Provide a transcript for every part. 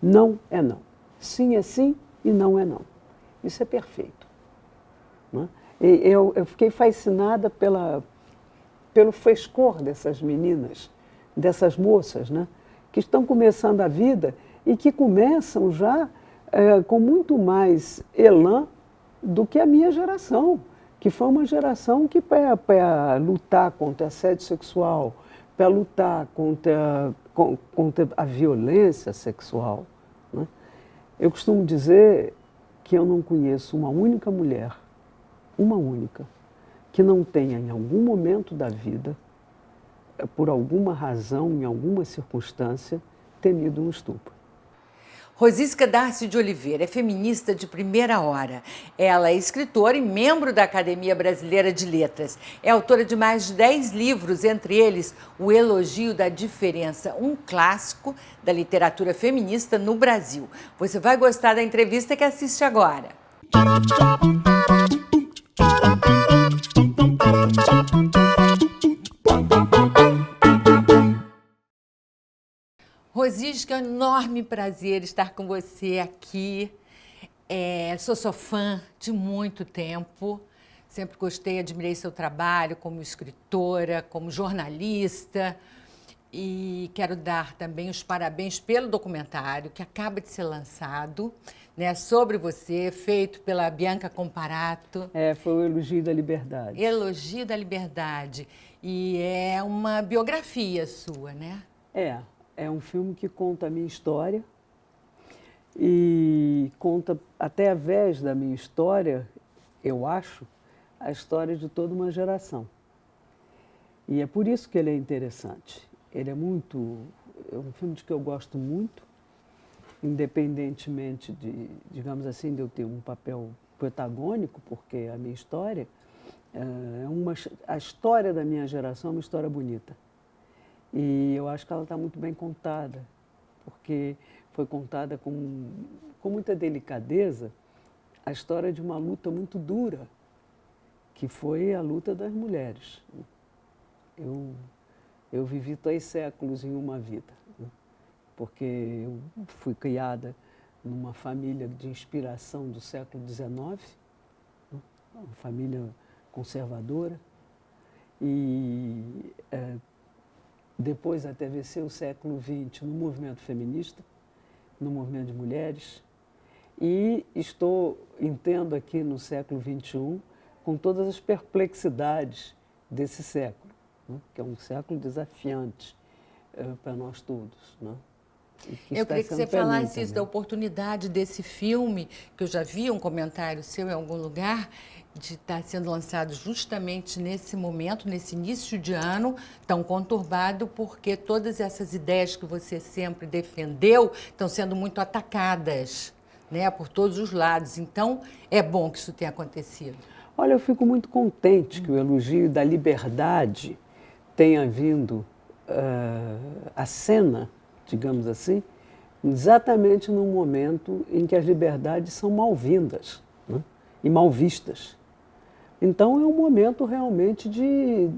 Não é não. Sim é sim e não é não. Isso é perfeito. Né? Eu fiquei fascinada pelo frescor dessas meninas, dessas moças, né? Que estão começando a vida e que começam já com muito mais elan do que a minha geração, que foi uma geração que para lutar contra assédio sexual, para lutar contra a violência sexual, né? Eu costumo dizer que eu não conheço uma única mulher, uma única, que não tenha em algum momento da vida, por alguma razão, em alguma circunstância, temido um estupro. Rosisca Darcy de Oliveira é feminista de primeira hora. Ela é escritora e membro da Academia Brasileira de Letras. É autora de mais de 10 livros, entre eles O Elogio da Diferença, um clássico da literatura feminista no Brasil. Você vai gostar da entrevista que assiste agora. Rosisca, é um enorme prazer estar com você aqui. Sou sua fã de muito tempo. Sempre gostei e admirei seu trabalho como escritora, como jornalista. E quero dar também os parabéns pelo documentário que acaba de ser lançado, né, sobre você, feito pela Bianca Comparato. Foi o Elogio da Liberdade. Elogio da Liberdade. E é uma biografia sua, né? É um filme que conta a minha história e conta, até através da minha história, eu acho, a história de toda uma geração. E é por isso que ele é interessante. Ele é um filme de que eu gosto muito, independentemente de, digamos assim, de eu ter um papel protagônico, porque a minha história, a história da minha geração é uma história bonita. E eu acho que ela está muito bem contada, porque foi contada com muita delicadeza a história de uma luta muito dura, que foi a luta das mulheres. Eu vivi 3 séculos em uma vida, né? Porque eu fui criada numa família de inspiração do século XIX, né? Uma família conservadora, e depois atravessei o século XX no movimento feminista, no movimento de mulheres, e entendo aqui no século XXI com todas as perplexidades desse século, né? Que é um século desafiante para nós todos, né? Eu queria que você falasse isso, da oportunidade desse filme, que eu já vi um comentário seu em algum lugar, de estar sendo lançado justamente nesse momento, nesse início de ano, tão conturbado, porque todas essas ideias que você sempre defendeu estão sendo muito atacadas, né, por todos os lados. Então, é bom que isso tenha acontecido. Olha, eu fico muito contente que o Elogio da Liberdade tenha vindo à cena, digamos assim, exatamente no momento em que as liberdades são mal-vindas, né? E mal vistas. Então é um momento realmente de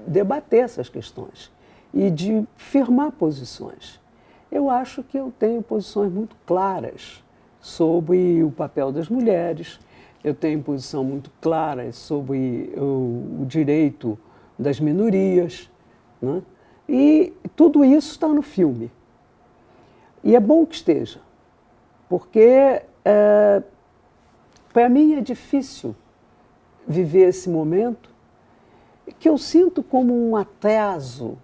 debater essas questões e de firmar posições. Eu acho que eu tenho posições muito claras sobre o papel das mulheres, eu tenho posição muito clara sobre o direito das minorias, né? E tudo isso está no filme. E é bom que esteja, porque para mim é difícil viver esse momento que eu sinto como um atraso,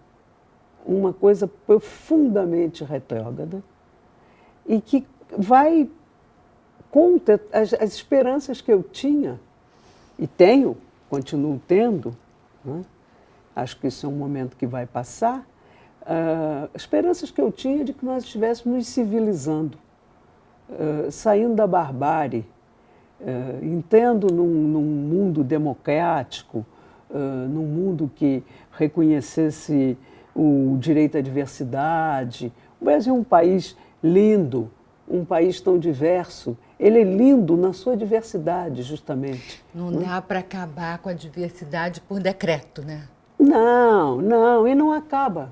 uma coisa profundamente retrógrada e que vai contra as esperanças que eu tinha e tenho, continuo tendo, né? Acho que isso é um momento que vai passar, esperanças que eu tinha de que nós estivéssemos nos civilizando, saindo da barbárie, entrando num mundo democrático, num mundo que reconhecesse o direito à diversidade. O Brasil é um país lindo, um país tão diverso. Ele é lindo na sua diversidade, justamente. Não dá para acabar com a diversidade por decreto, né? Não, e não acaba.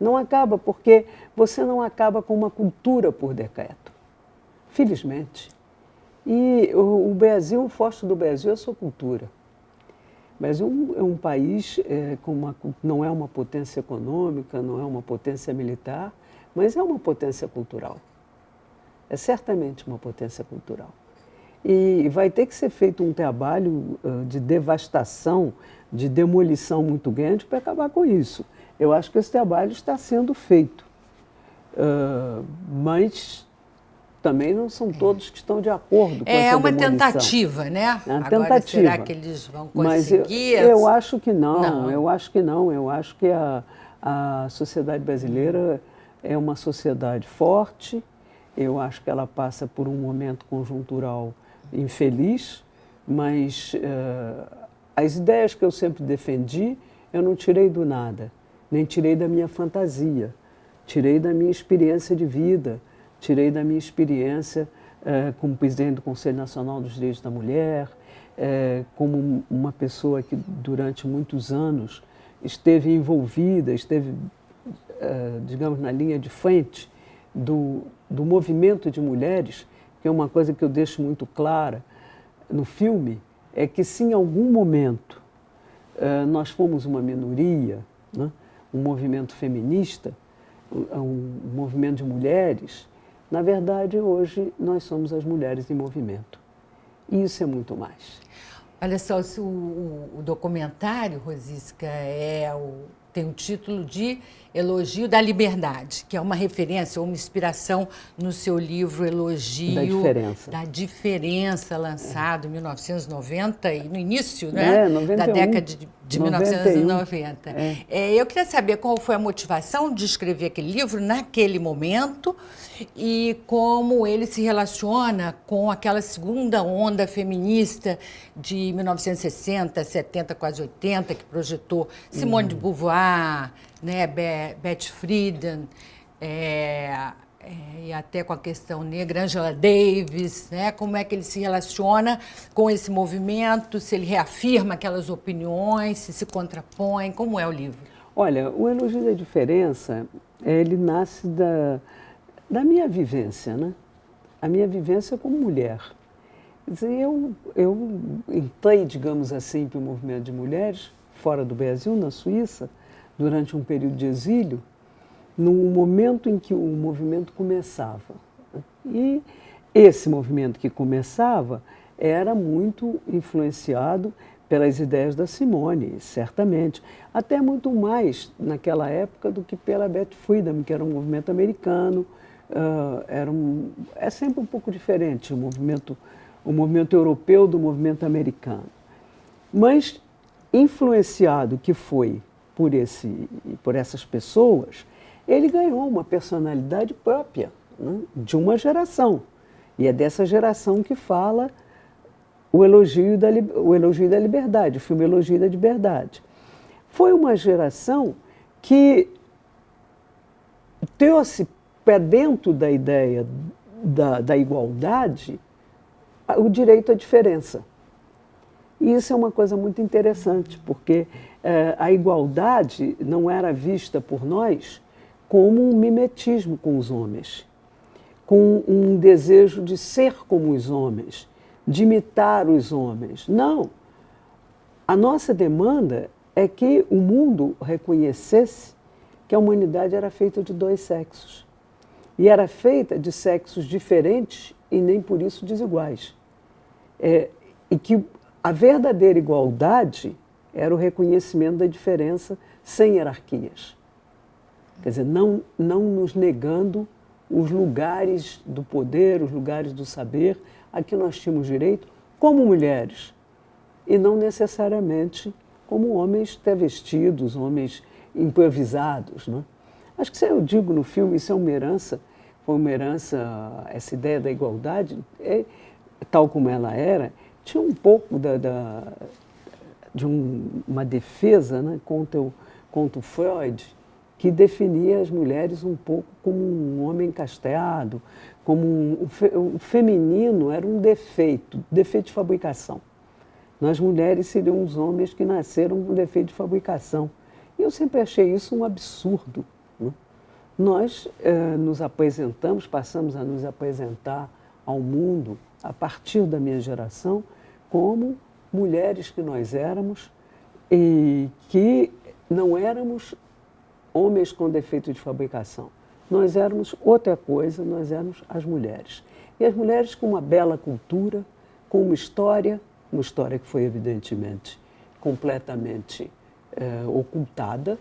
Não acaba porque você não acaba com uma cultura por decreto, felizmente. E o Brasil, o forte do Brasil é a sua cultura. O Brasil é um país não é uma potência econômica, não é uma potência militar, mas é uma potência cultural. É certamente uma potência cultural. E vai ter que ser feito um trabalho de devastação, de demolição muito grande para acabar com isso. Eu acho que esse trabalho está sendo feito. Mas também não são todos que estão de acordo com essa demolição. É uma tentativa, né? É uma Agora, tentativa. será que eles vão conseguir? Mas eu acho que não, eu acho que não. Eu acho que a sociedade brasileira é uma sociedade forte, eu acho que ela passa por um momento conjuntural infeliz, mas as ideias que eu sempre defendi, eu não tirei do nada, nem tirei da minha fantasia, tirei da minha experiência de vida, tirei da minha experiência como presidente do Conselho Nacional dos Direitos da Mulher, como uma pessoa que durante muitos anos esteve envolvida, digamos, na linha de frente do movimento de mulheres, que é uma coisa que eu deixo muito clara no filme, é que se em algum momento nós fomos uma minoria, né, um movimento feminista, um movimento de mulheres, na verdade, hoje, nós somos as mulheres em movimento. E isso é muito mais. Olha só, o documentário, Rosisca, tem o título de Elogio da Liberdade, que é uma referência, uma inspiração no seu livro Elogio da Diferença, lançado em 1990 e no início, né, 91, da década de 1990. Eu queria saber qual foi a motivação de escrever aquele livro naquele momento e como ele se relaciona com aquela segunda onda feminista de 1960, 70, quase 80, que projetou Simone de Beauvoir, né, Betty Friedan, e até com a questão negra, Angela Davis, né, como é que ele se relaciona com esse movimento, se ele reafirma aquelas opiniões, se contrapõe, como é o livro? Olha, o Elogio da Diferença, ele nasce da minha vivência, né? A minha vivência como mulher. Quer dizer, eu entrei, digamos assim, para o movimento de mulheres, fora do Brasil, na Suíça, durante um período de exílio, num momento em que o movimento começava. E esse movimento que começava era muito influenciado pelas ideias da Simone, certamente. Até muito mais naquela época do que pela Betty Friedan, que era um movimento americano. É sempre um pouco diferente o movimento europeu do movimento americano. Mas, influenciado que foi por essas pessoas, ele ganhou uma personalidade própria, né, de uma geração. E é dessa geração que fala o Elogio da Liberdade, o filme Elogio da Liberdade. Foi uma geração que trouxe para dentro da ideia da igualdade o direito à diferença. E isso é uma coisa muito interessante, porque a igualdade não era vista por nós como um mimetismo com os homens, com um desejo de ser como os homens, de imitar os homens. Não. A nossa demanda é que o mundo reconhecesse que a humanidade era feita de dois sexos. E era feita de sexos diferentes e nem por isso desiguais. E que a verdadeira igualdade era o reconhecimento da diferença sem hierarquias. Quer dizer, não nos negando os lugares do poder, os lugares do saber, a que nós tínhamos direito como mulheres, e não necessariamente como homens travestidos, homens improvisados, né? Acho que, eu digo no filme, isso foi uma herança, essa ideia da igualdade, tal como ela era, tinha um pouco de uma defesa, né, contra o Freud, que definia as mulheres um pouco como um homem castrado, como o feminino era um defeito de fabricação. Nós mulheres seriam os homens que nasceram com defeito de fabricação. E eu sempre achei isso um absurdo, né? nós nos apresentamos, passamos a nos apresentar ao mundo, a partir da minha geração, como mulheres que nós éramos e que não éramos homens com defeito de fabricação. Nós éramos outra coisa, nós éramos as mulheres. E as mulheres com uma bela cultura, com uma história que foi evidentemente completamente ocultada,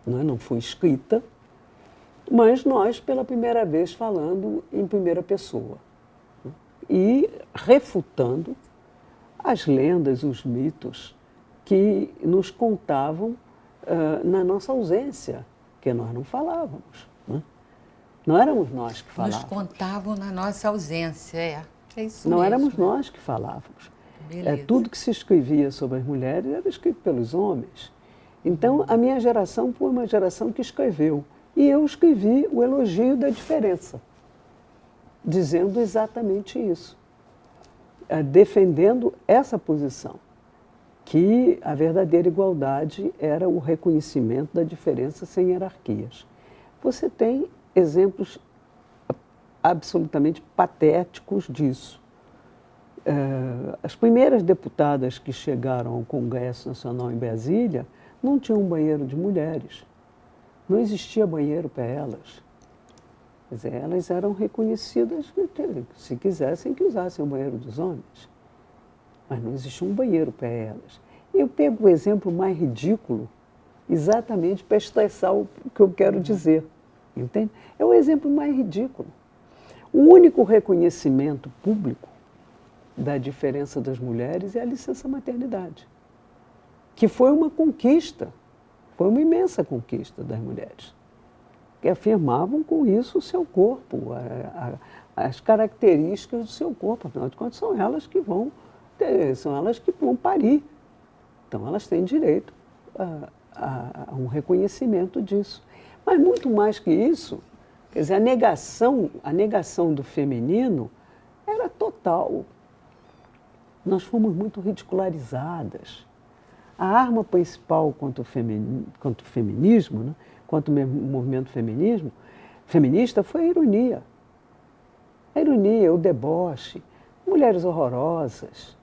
não foi escrita, mas nós, pela primeira vez, falando em primeira pessoa e refutando as lendas, os mitos que nos contavam na nossa ausência, que nós não falávamos. Não éramos nós que falávamos. Nos contavam na nossa ausência, é isso não mesmo. Éramos nós que falávamos. Tudo que se escrevia sobre as mulheres era escrito pelos homens. Então, a minha geração foi uma geração que escreveu. E eu escrevi o elogio da diferença, dizendo exatamente isso, defendendo essa posição, que a verdadeira igualdade era o reconhecimento da diferença sem hierarquias. Você tem exemplos absolutamente patéticos disso. As primeiras deputadas que chegaram ao Congresso Nacional em Brasília não tinham um banheiro de mulheres. Não existia banheiro para elas. Quer dizer, elas eram reconhecidas, se quisessem, que usassem o banheiro dos homens. Mas não existia um banheiro para elas. E eu pego o exemplo mais ridículo exatamente para expressar o que eu quero dizer. Entende? É o exemplo mais ridículo. O único reconhecimento público da diferença das mulheres é a licença maternidade, que foi uma conquista, foi uma imensa conquista das mulheres, que afirmavam com isso o seu corpo, as características do seu corpo. Afinal de contas, são elas que vão parir. Então, elas têm direito a um reconhecimento disso. Mas muito mais que isso, quer dizer, a negação do feminino era total. Nós fomos muito ridicularizadas. A arma principal contra o feminismo, contra o movimento feminista, foi a ironia. A ironia, o deboche, mulheres horrorosas,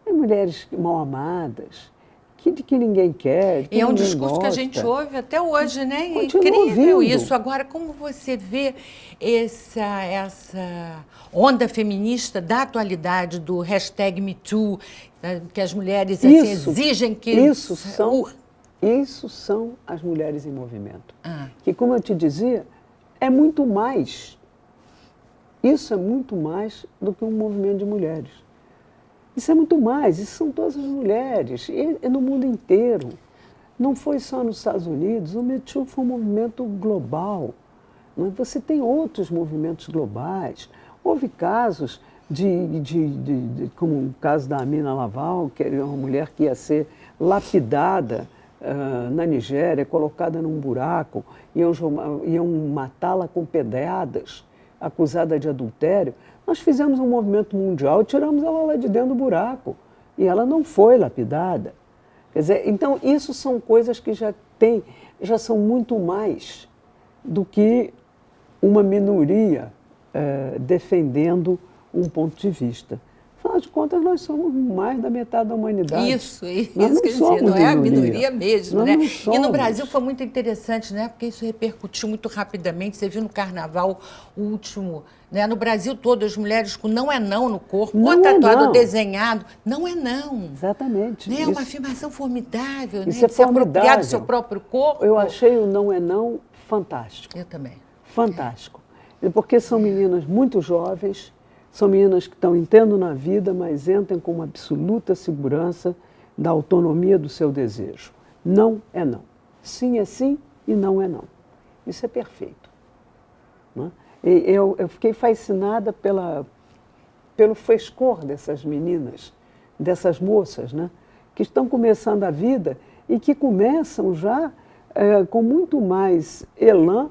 mulheres mal amadas, que ninguém quer, que é um ninguém discurso gosta. Que a gente ouve até hoje, né? É Continua incrível ouvindo. isso. Agora, como você vê essa onda feminista da atualidade, do hashtag #MeToo, que as mulheres assim, exigem que... Isso são as mulheres em movimento. Que, como eu te dizia, é muito mais. Isso é muito mais do que um movimento de mulheres. Isso é muito mais, isso são todas as mulheres, e no mundo inteiro. Não foi só nos Estados Unidos, o #MeToo foi um movimento global. Você tem outros movimentos globais. Houve casos como o caso da Amina Lawal, que era uma mulher que ia ser lapidada na Nigéria, colocada num buraco, iam matá-la com pedradas, acusada de adultério. Nós fizemos um movimento mundial e tiramos ela lá de dentro do buraco. E ela não foi lapidada. Quer dizer, então, isso são coisas que já são muito mais do que uma minoria defendendo um ponto de vista. Afinal de contas, nós somos mais da metade da humanidade. Isso quer dizer, não é a minoria mesmo, né? E no Brasil foi muito interessante, né? Porque isso repercutiu muito rapidamente. Você viu no carnaval o último, né? No Brasil todo, as mulheres com não é não no corpo, ou tatuado, ou desenhado. Não é não. Exatamente. Né? É uma afirmação formidável, isso né? É de se apropriar do seu próprio corpo. Eu achei o não é não fantástico. Eu também. Fantástico. Porque são meninas muito jovens, são meninas que estão entrando na vida, mas entram com uma absoluta segurança da autonomia do seu desejo. Não é não. Sim é sim e não é não. Isso é perfeito. Não é? Eu fiquei fascinada pelo frescor dessas meninas, dessas moças, né? Que estão começando a vida e que começam já com muito mais elan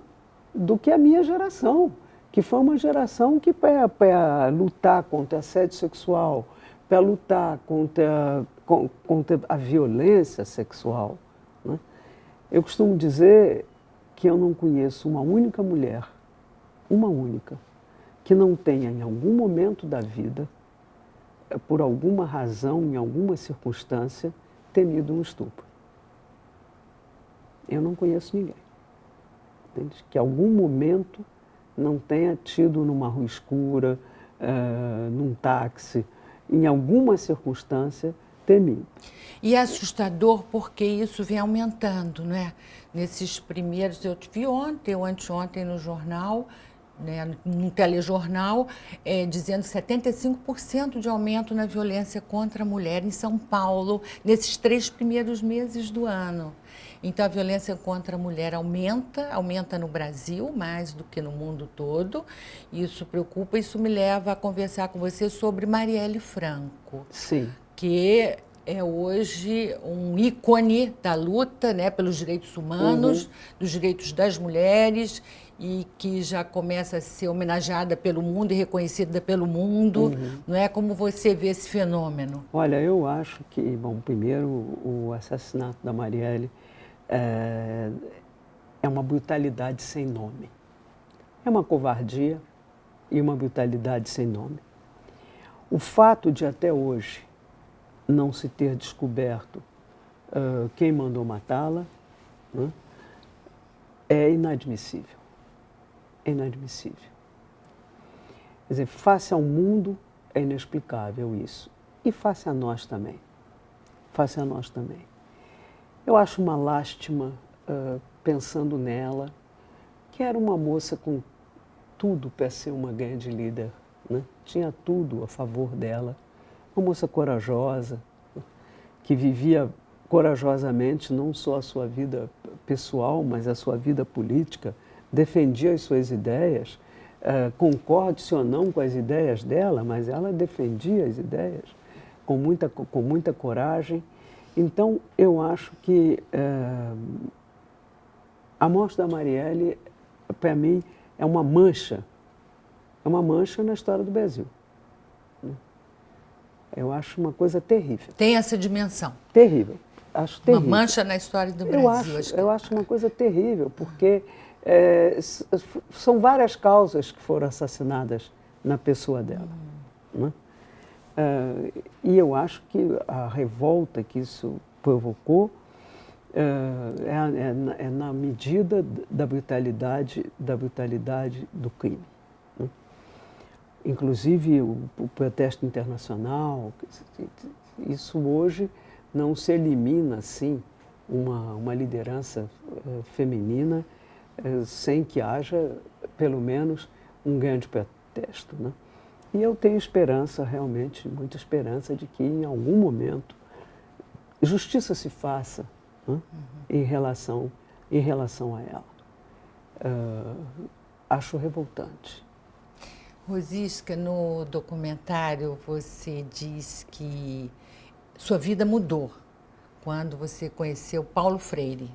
do que a minha geração, que foi uma geração que, para lutar contra assédio sexual, para lutar contra a violência sexual, né? Eu costumo dizer que eu não conheço uma única mulher, uma única, que não tenha em algum momento da vida, por alguma razão, em alguma circunstância, temido um estupro. Eu não conheço ninguém. Entende? Que em algum momento não tenha tido numa rua escura, num táxi, em alguma circunstância, temido. E é assustador porque isso vem aumentando, não é? Nesses primeiros, eu vi ontem ou anteontem no jornal, né, no telejornal, dizendo 75% de aumento na violência contra a mulher em São Paulo, nesses 3 primeiros meses do ano. Então, a violência contra a mulher aumenta no Brasil mais do que no mundo todo. Isso preocupa, isso me leva a conversar com você sobre Marielle Franco. Sim. Que é hoje um ícone da luta, né, pelos direitos humanos, dos direitos das mulheres, e que já começa a ser homenageada pelo mundo e reconhecida pelo mundo. Não é? Como você vê esse fenômeno? Olha, eu acho que, bom, primeiro, o assassinato da Marielle é uma brutalidade sem nome. É uma covardia e uma brutalidade sem nome. O fato de até hoje não se ter descoberto quem mandou matá-la, né, é inadmissível. É inadmissível. Quer dizer, face ao mundo é inexplicável isso. E face a nós também. Face a nós também. Eu acho uma lástima, pensando nela, que era uma moça com tudo para ser uma grande líder, né? Tinha tudo a favor dela. Uma moça corajosa, que vivia corajosamente não só a sua vida pessoal, mas a sua vida política, defendia as suas ideias, concorde-se ou não com as ideias dela, mas ela defendia as ideias com muita coragem. Então, eu acho que a morte da Marielle, para mim, é uma mancha na história do Brasil. Eu acho uma coisa terrível. Tem essa dimensão? Terrível. Acho terrível. Uma mancha na história do Brasil. Eu acho uma coisa terrível, porque são várias causas que foram assassinadas na pessoa dela. Né? E eu acho que a revolta que isso provocou é na medida da brutalidade do crime. Né? Inclusive o protesto internacional, isso hoje não se elimina assim uma liderança feminina sem que haja pelo menos um grande protesto. Né? E eu tenho esperança, realmente, muita esperança de que em algum momento justiça se faça, né, em relação a ela. Acho revoltante. Rosisca, no documentário você diz que sua vida mudou quando você conheceu Paulo Freire,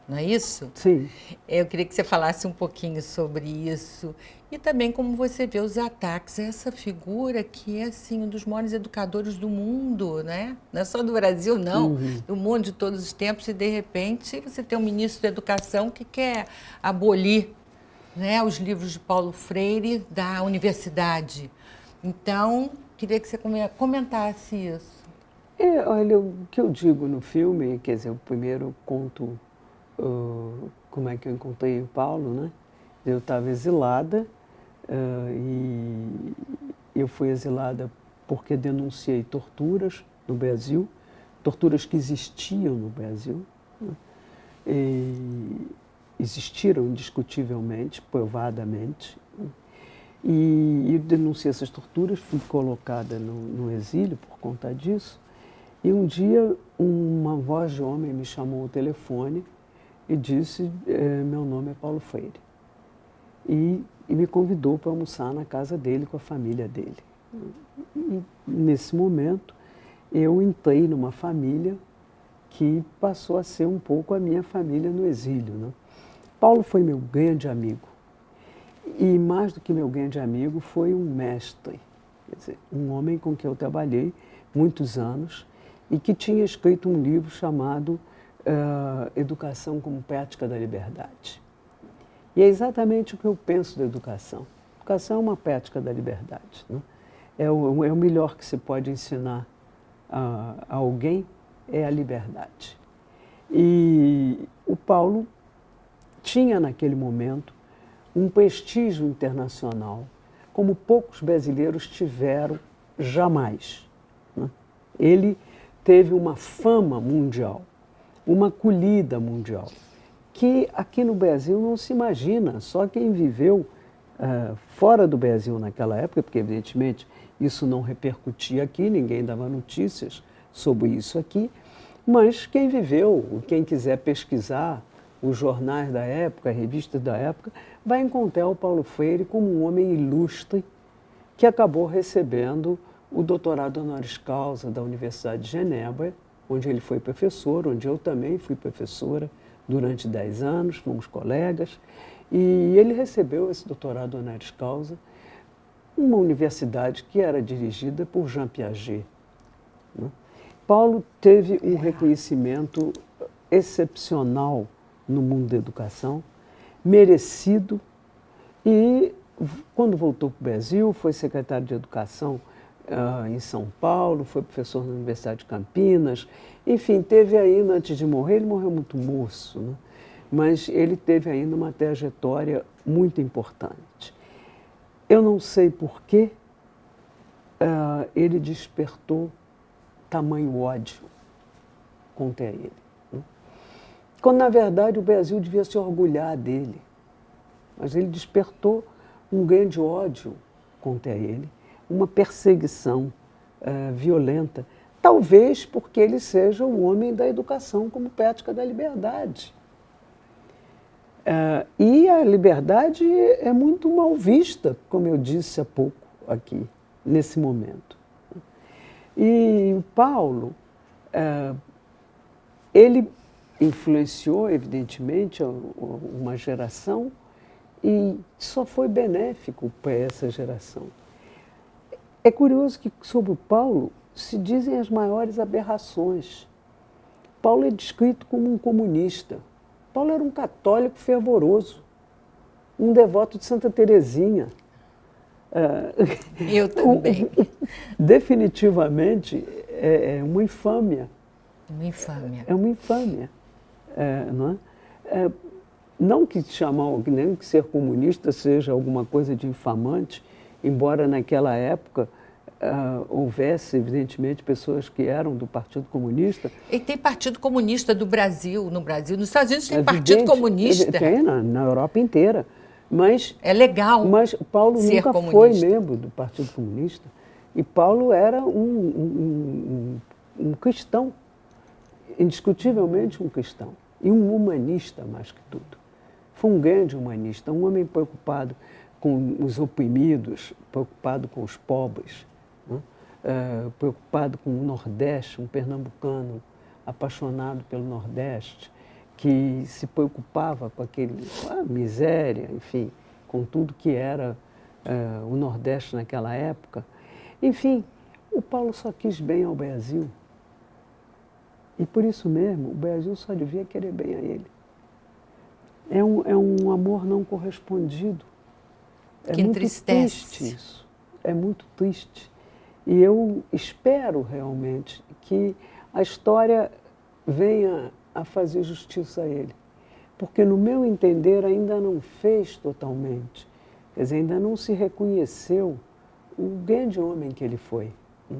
não é isso? Sim. Eu queria que você falasse um pouquinho sobre isso e também como você vê os ataques a essa figura que é assim um dos maiores educadores do mundo, né? Não é só do Brasil, não, do mundo de todos os tempos, e de repente você tem um ministro da Educação que quer abolir, né, os livros de Paulo Freire da universidade. Então, queria que você comentasse isso. Olha, o que eu digo no filme, quer dizer, eu primeiro conto como é que eu encontrei o Paulo, né? Eu estava exilada e eu fui exilada porque denunciei torturas no Brasil, torturas que existiam no Brasil, né? E existiram indiscutivelmente, provadamente, né? E eu denunciei essas torturas, fui colocada no exílio por conta disso. E um dia uma voz de homem me chamou ao telefone e disse, meu nome é Paulo Freire. E me convidou para almoçar na casa dele, com a família dele. E nesse momento, eu entrei numa família que passou a ser um pouco a minha família no exílio, né? Paulo foi meu grande amigo. E mais do que meu grande amigo, foi um mestre. Quer dizer, um homem com quem eu trabalhei muitos anos e que tinha escrito um livro chamado Educação como Prática da Liberdade. E é exatamente o que eu penso da educação. A educação é uma prática da liberdade, né? É o melhor que se pode ensinar a alguém, é a liberdade. E o Paulo tinha, naquele momento, um prestígio internacional, como poucos brasileiros tiveram jamais, né? Ele teve uma fama mundial, uma acolhida mundial, que aqui no Brasil não se imagina. Só quem viveu fora do Brasil naquela época, porque evidentemente isso não repercutia aqui, ninguém dava notícias sobre isso aqui, mas quem viveu, quem quiser pesquisar os jornais da época, as revistas da época, vai encontrar o Paulo Freire como um homem ilustre que acabou recebendo o doutorado honoris causa da Universidade de Genebra, onde ele foi professor, onde eu também fui professora durante 10 anos, fomos colegas, e ele recebeu esse doutorado honoris causa numa universidade que era dirigida por Jean Piaget, né? Paulo teve um reconhecimento excepcional no mundo da educação, merecido, e quando voltou para o Brasil, foi secretário de Educação em São Paulo, foi professor na Universidade de Campinas, enfim, teve ainda, antes de morrer, ele morreu muito moço, né? Mas ele teve ainda uma trajetória muito importante. Eu não sei por que ele despertou tamanho ódio contra ele, né? Quando, na verdade, o Brasil devia se orgulhar dele. Mas ele despertou um grande ódio contra ele, uma perseguição violenta, talvez porque ele seja o homem da educação como prática da liberdade. E a liberdade é muito mal vista, como eu disse há pouco aqui, nesse momento. E o Paulo, ele influenciou, evidentemente, uma geração e só foi benéfico para essa geração. É curioso que sobre o Paulo se dizem as maiores aberrações. Paulo é descrito como um comunista. Paulo era um católico fervoroso, um devoto de Santa Teresinha. Eu também. Definitivamente é uma infâmia. Uma infâmia. É uma infâmia. Não é? Não que nem que ser comunista seja alguma coisa de infamante, embora naquela época houvesse, evidentemente, pessoas que eram do Partido Comunista. E tem Partido Comunista do Brasil, no Brasil. Nos Estados Unidos tem Partido Comunista. Tem na Europa inteira. Mas, é legal. Mas Paulo nunca comunista. Foi membro do Partido Comunista. E Paulo era um cristão, indiscutivelmente um cristão. E um humanista, mais que tudo. Foi um grande humanista, um homem preocupado com os oprimidos, preocupado com os pobres, né? Preocupado com o Nordeste, um pernambucano apaixonado pelo Nordeste, que se preocupava com a miséria, enfim, com tudo que era o Nordeste naquela época. Enfim, o Paulo só quis bem ao Brasil. E por isso mesmo, o Brasil só devia querer bem a ele. É um amor não correspondido. Que entristece. Muito triste isso. É muito triste. E eu espero realmente que a história venha a fazer justiça a ele. Porque, no meu entender, ainda não fez totalmente. Quer dizer, ainda não se reconheceu o grande homem que ele foi, né?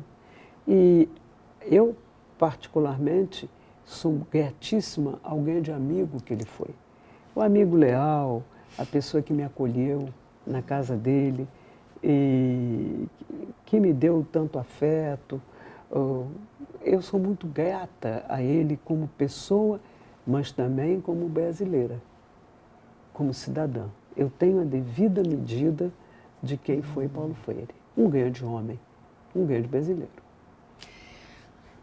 E eu, particularmente, sou gratíssima ao grande amigo que ele foi. O amigo leal, a pessoa que me acolheu na casa dele e que me deu tanto afeto. Eu sou muito grata a ele como pessoa, mas também como brasileira, como cidadã. Eu tenho a devida medida de quem foi Paulo Freire. Um grande homem, um grande brasileiro.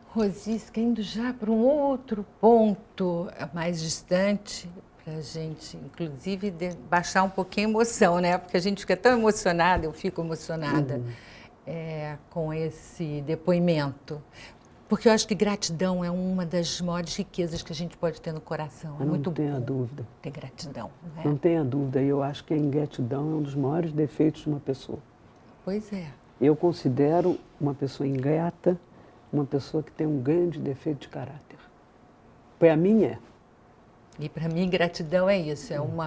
Rosisca, indo já para um outro ponto mais distante, para a gente, inclusive, baixar um pouquinho a emoção, né? Porque a gente fica tão emocionada, eu fico emocionada com esse depoimento. Porque eu acho que gratidão é uma das maiores riquezas que a gente pode ter no coração. É muito bom. Não tenha dúvida. Ter gratidão. Né? Não tenha dúvida. E eu acho que a ingratidão é um dos maiores defeitos de uma pessoa. Pois é. Eu considero uma pessoa ingrata uma pessoa que tem um grande defeito de caráter. Para mim é. E para mim, gratidão é isso. É um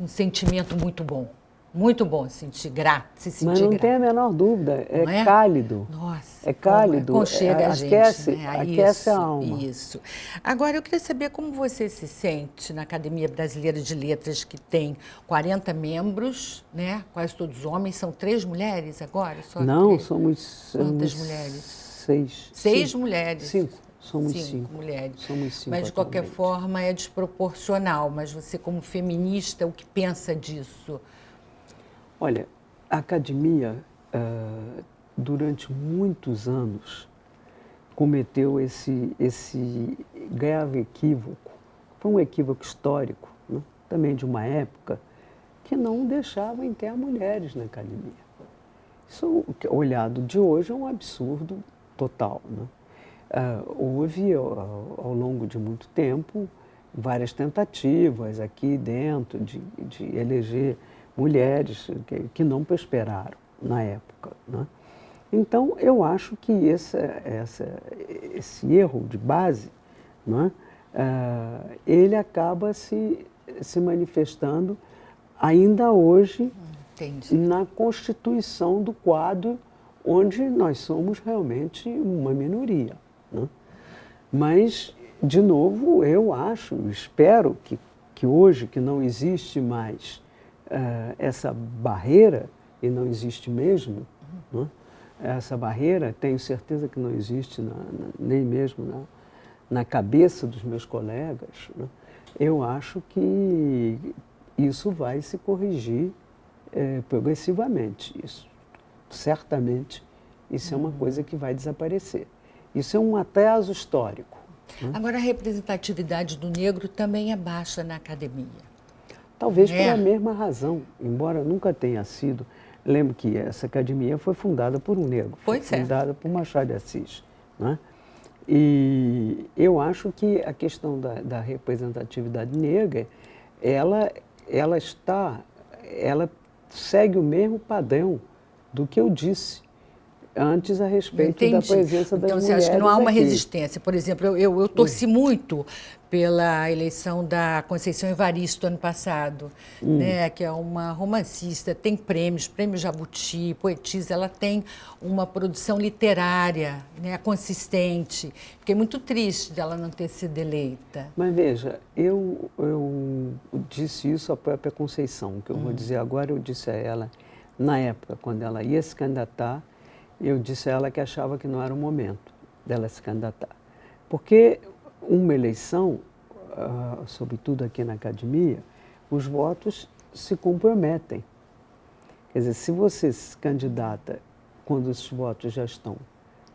sentimento muito bom. Muito bom sentir grato, se sentir Mas não grato. tem a menor dúvida, é cálido. Nossa. É cálido, Aconchega aquece, a gente, né? aquece a alma. Isso. Agora, eu queria saber como você se sente na Academia Brasileira de Letras, que tem 40 membros, né? Quase todos homens, são 3 mulheres agora? Só não, 3. somos Quantas mulheres? 6. 6 mulheres? 5. Somos 5 mulheres. Somos 5. Mas, de qualquer forma, é desproporcional. Mas você, como feminista, o que pensa disso? Olha, a academia, durante muitos anos, cometeu esse grave equívoco. Foi um equívoco histórico, né? Também de uma época, que não deixava entrar mulheres na academia. Isso, olhado de hoje, é um absurdo total, né? Houve, ao longo de muito tempo, várias tentativas aqui dentro de eleger mulheres que não prosperaram na época, né? Então, eu acho que esse erro de base, né, ele acaba se manifestando ainda hoje. Entendi. Na constituição do quadro onde nós somos realmente uma minoria, né? Mas, de novo, eu espero que hoje, que não existe mais essa barreira, e não existe mesmo, né? Essa barreira, tenho certeza que não existe nem mesmo na cabeça dos meus colegas, né? Eu acho que isso vai se corrigir progressivamente. Isso, certamente, isso é uma coisa que vai desaparecer. Isso é um atraso histórico. Né? Agora, a representatividade do negro também é baixa na academia. Talvez pela mesma razão, embora nunca tenha sido. Lembro que essa academia foi fundada por um negro, foi fundada por Machado de Assis, né? E eu acho que a questão da representatividade negra, ela segue o mesmo padrão do que eu disse antes a respeito da presença das mulheres. Então, você acha que não há uma aqui. resistência? Por exemplo, eu torci muito pela eleição da Conceição Evaristo ano passado, né, que é uma romancista, tem prêmio Jabuti, poetisa, ela tem uma produção literária, né, consistente. Fiquei muito triste dela não ter sido eleita. Mas veja, eu disse isso à própria Conceição, o que eu vou dizer agora, eu disse a ela, na época, quando ela ia se candidatar, eu disse a ela que achava que não era o momento dela se candidatar. Porque uma eleição, sobretudo aqui na academia, os votos se comprometem. Quer dizer, se você se candidata quando os votos já estão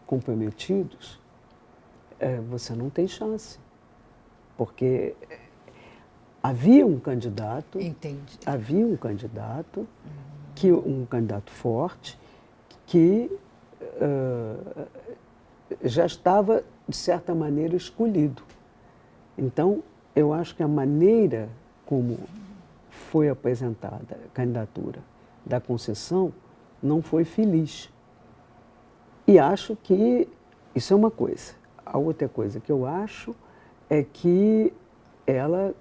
comprometidos, você não tem chance. Porque havia um candidato, um candidato forte, que já estava, de certa maneira, escolhido. Então, eu acho que a maneira como foi apresentada a candidatura da Conceição não foi feliz. E acho que isso é uma coisa. A outra coisa que eu acho é que ela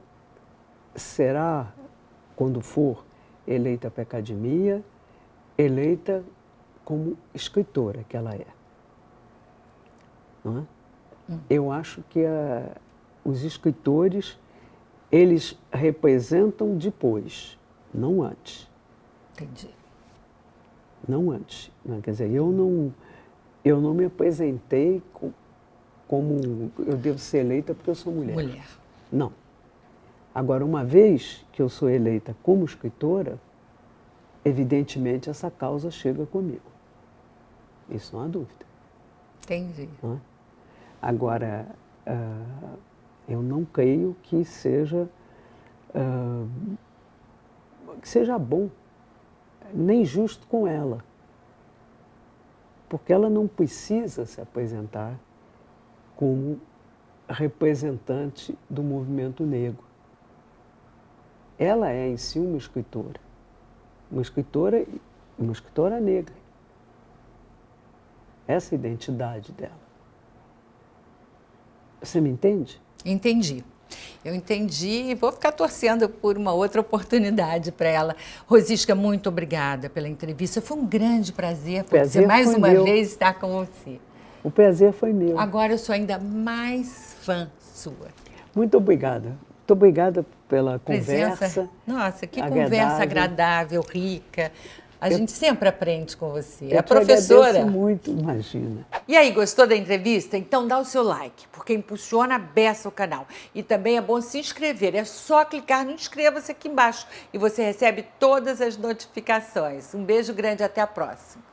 será, quando for eleita para a academia, eleita como escritora que ela é. Não é? Eu acho que os escritores, eles representam depois, não antes. Entendi. Não antes. Não, quer dizer, eu não me apresentei como eu devo ser eleita porque eu sou mulher. Não. Agora, uma vez que eu sou eleita como escritora, evidentemente essa causa chega comigo. Isso não há dúvida. Entendi. Não é? Agora, eu não creio que seja bom, nem justo com ela. porque ela não precisa se apresentar como representante do movimento negro. Ela é em si uma escritora negra. Essa é a identidade dela. Você me entende? Entendi. Eu entendi e vou ficar torcendo por uma outra oportunidade para ela. Rosisca, muito obrigada pela entrevista. Foi um grande prazer mais uma vez estar com você. O prazer foi meu. Agora eu sou ainda mais fã sua. Muito obrigada. Muito obrigada pela Presença. conversa. Nossa, que conversa agradável, rica. A gente sempre aprende com você. Eu É professora. agradeço muito, imagina. E aí, gostou da entrevista? Então dá o seu like, porque impulsiona a beça o canal. E também é bom se inscrever. É só clicar no inscreva-se aqui embaixo e você recebe todas as notificações. Um beijo grande, até a próxima.